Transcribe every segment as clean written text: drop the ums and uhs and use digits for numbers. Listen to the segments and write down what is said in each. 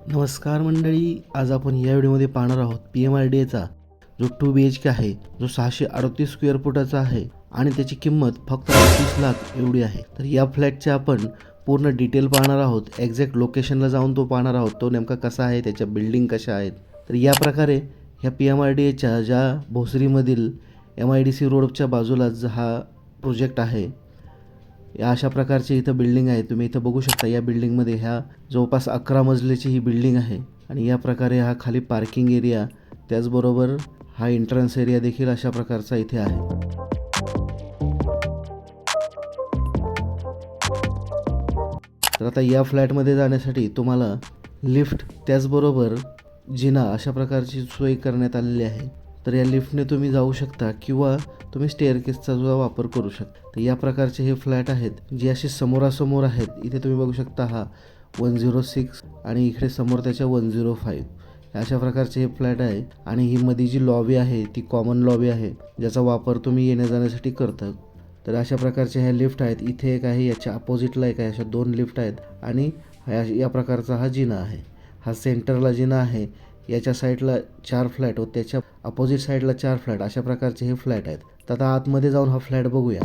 नमस्कार मंडळी, आज आपण या व्हिडिओमध्ये पाहणार आहोत PMRDAचा जो 2 BHK आहे, जो 638 स्क्वेअर फुटाचा आहे आणि त्याची किंमत फक्त 30 लाख एवढी आहे। तर या फ्लॅटचे आपण पूर्ण डिटेल पाहणार आहोत, एक्झॅक्ट लोकेशनला जाऊन तो पाहणार आहोत, तो नेमका कसा आहे, त्याच्या बिल्डिंग कशा आहेत। तर या प्रकारे ह्या PMRDAच्या ज्या भोसरीमधील MIDC रोडच्या बाजूलाच हा प्रोजेक्ट आहे, या अशा प्रकारची इथं बिल्डिंग आहे। तुम्ही इथं बघू शकता, या बिल्डिंगमध्ये ह्या जवळपास 11 मजलीची ही बिल्डिंग आहे आणि या प्रकारे हा खाली पार्किंग एरिया, त्याचबरोबर हा एंट्रन्स एरिया देखील अशा प्रकारचा इथे आहे। तर आता या फ्लॅटमध्ये जाण्यासाठी तुम्हाला लिफ्ट त्याचबरोबर जिना अशा प्रकारची सोय करण्यात आलेली आहे। तर या लिफ्टने तुम्ही जाऊ शकता किंवा तुम्ही स्टेअरकेसचा सुद्धा वापर करू शकता। तर या प्रकारचे हे फ्लॅट आहेत, जे असे समोरासमोर आहेत। इथे तुम्ही बघू शकता हा 106 आणि इकडे समोर त्याच्या 105 अशा प्रकारचे हे फ्लॅट आहे। आणि ही मध्ये जी लॉबी आहे ती कॉमन लॉबी आहे, ज्याचा वापर तुम्ही येण्या जाण्यासाठी करता। तर अशा प्रकारचे ह्या लिफ्ट आहेत। इथे एक आहे, याच्या अपोजिटला एक आहे, अशा 2 लिफ्ट आहेत आणि या प्रकारचा हा जिना आहे। हा सेंटरला जिना आहे, याच्या साईडला 4 फ्लॅट व त्याच्या अपोजिट साईडला 4 फ्लॅट अशा प्रकारचे हे फ्लॅट आहेत। तर आता आतमध्ये जाऊन हा फ्लॅट बघूया।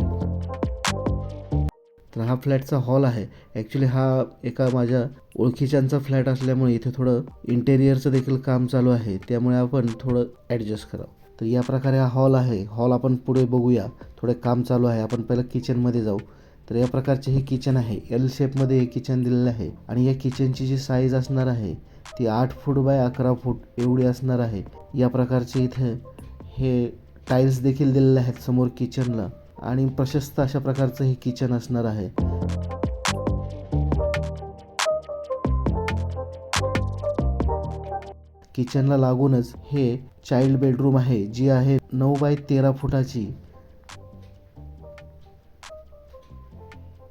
तर हा फ्लॅटचा हॉल आहे। ॲक्च्युली हा एका माझ्या ओळखीच्यांचा फ्लॅट असल्यामुळे इथे थोडं इंटेरियरचं देखील काम चालू आहे, त्यामुळे आपण थोडं ॲडजस्ट करावं। तर या प्रकारे हा हॉल आहे। हॉल आपण पुढे बघूया, थोडे काम चालू आहे। आपण पहिलं किचनमध्ये जाऊ। तर या प्रकारचे हे किचन आहे, L शेपमध्ये हे किचन दिलेलं आहे आणि या किचनची जी साईज असणार आहे ती 8 फूट बाय 11 फूट एवढी असणार आहे। या प्रकारचे इथे हे टाईल्स देखील दिलेले आहेत समोर किचनला आणि प्रशस्त अशा प्रकारचं हे किचन असणार आहे। किचनला लागूनच हे चाइल्ड बेडरूम आहे, जी आहे 9 बाय 13 फुटाची।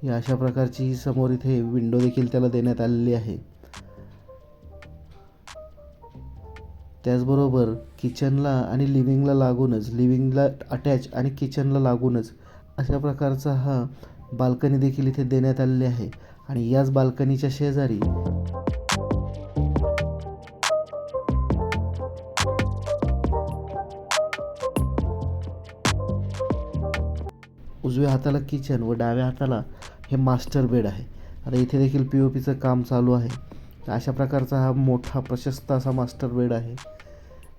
या अशा प्रकारची ही समोर इथे विंडो देखील त्याला देण्यात आलेली आहे। त्याचबरोबर किचनला आणि लिव्हिंगला लागूनच, लिव्हिंगला अटॅच आणि किचनला लागूनच अशा प्रकारचा हा बाल्कनी देखील इथे देण्यात आलेली आहे। आणि याच बाल्कनीच्या शेजारी उजव्या हाताला किचन व डाव्या हाताला हे मास्टर बेड आहे। आता इथे देखील POPचं काम चालू आहे। अशा प्रकारचा हा मोठा प्रशस्त असा मास्टर बेड आहे।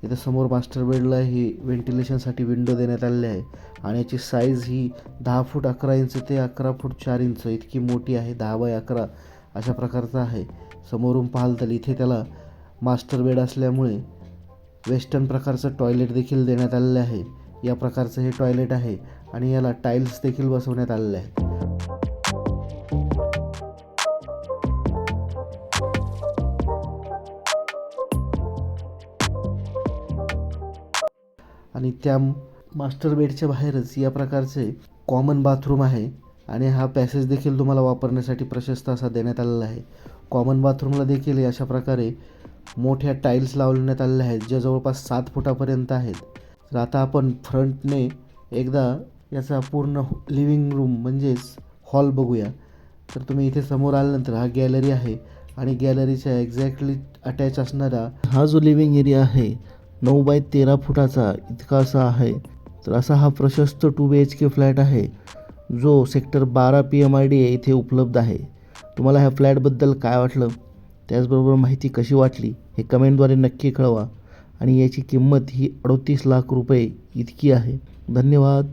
इथे समोर मास्टर बेडला ही व्हेंटिलेशनसाठी विंडो देण्यात आलेली आहे आणि याची साईज ही 10 फूट 11 इंच ते 11 फूट 4 इंच इतकी मोठी आहे। 10 बाय 11 अशा प्रकारचा आहे। समोरून पाहाल तर इथे त्याला मास्टर बेड असल्यामुळे वेस्टर्न प्रकारचं टॉयलेट देखील देण्यात आलेलं आहे। या प्रकारचं हे टॉयलेट आहे आणि याला टाईल्स देखील बसवण्यात आलेले आहेत। आणि त्या मास्टर बेडच्या बाहेरच या प्रकारचे कॉमन बाथरूम आहे आणि हा पॅसेज देखील तुम्हाला वापरण्यासाठी प्रशस्त असा देण्यात आलेला आहे। कॉमन बाथरूमला देखील अशा प्रकारे मोठ्या टाईल्स लावण्यात आलेल्या आहेत, ज्या जवळपास 7 फुटापर्यंत आहेत। तर आता आपण फ्रंटने एकदा याचा पूर्ण लिव्हिंग रूम म्हणजेच हॉल बघूया। तर तुम्ही इथे समोर आल्यानंतर हा गॅलरी आहे आणि गॅलरीच्या एक्झॅक्टली अटॅच असणारा हा जो लिव्हिंग एरिया आहे 9 बाय 13 फुटाचा इतका असा आहे। तर असा हा प्रशस्त 2 BHK फ्लॅट आहे, जो सेक्टर 12 PMRDA इथे उपलब्ध आहे। तुम्हाला ह्या फ्लॅटबद्दल काय वाटलं, त्याचबरोबर माहिती कशी वाटली हे कमेंटद्वारे नक्की कळवा। आणि याची किंमत ही 38 लाख रुपये इतकी आहे। धन्यवाद।